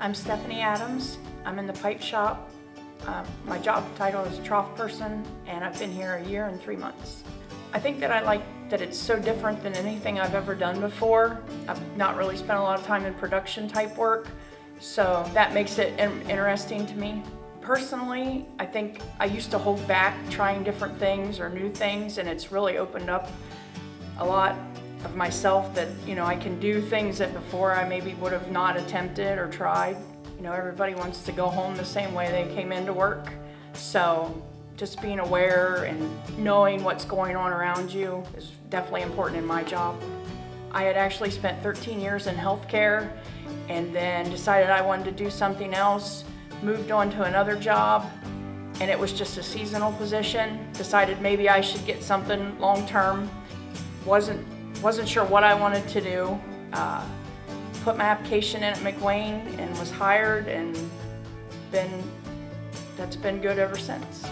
I'm Stephanie Adams. I'm in the pipe shop. My job title is Troughperson, and I've been here a year and 3 months. I think that I like that it's so different than anything I've ever done before. I've not really spent a lot of time in production type work, so that makes it interesting to me. Personally, I think I used to hold back trying different things or new things, and it's really opened up a lot of myself that, I can do things that before I maybe would have not attempted or tried. Everybody wants to go home the same way they came into work. So just being aware and knowing what's going on around you is definitely important in my job. I had actually spent 13 years in healthcare and then decided I wanted to do something else, moved on to another job, and it was just a seasonal position. Decided maybe I should get something long-term. Wasn't sure what I wanted to do. Put my application in at McWane and was hired, and that's been good ever since.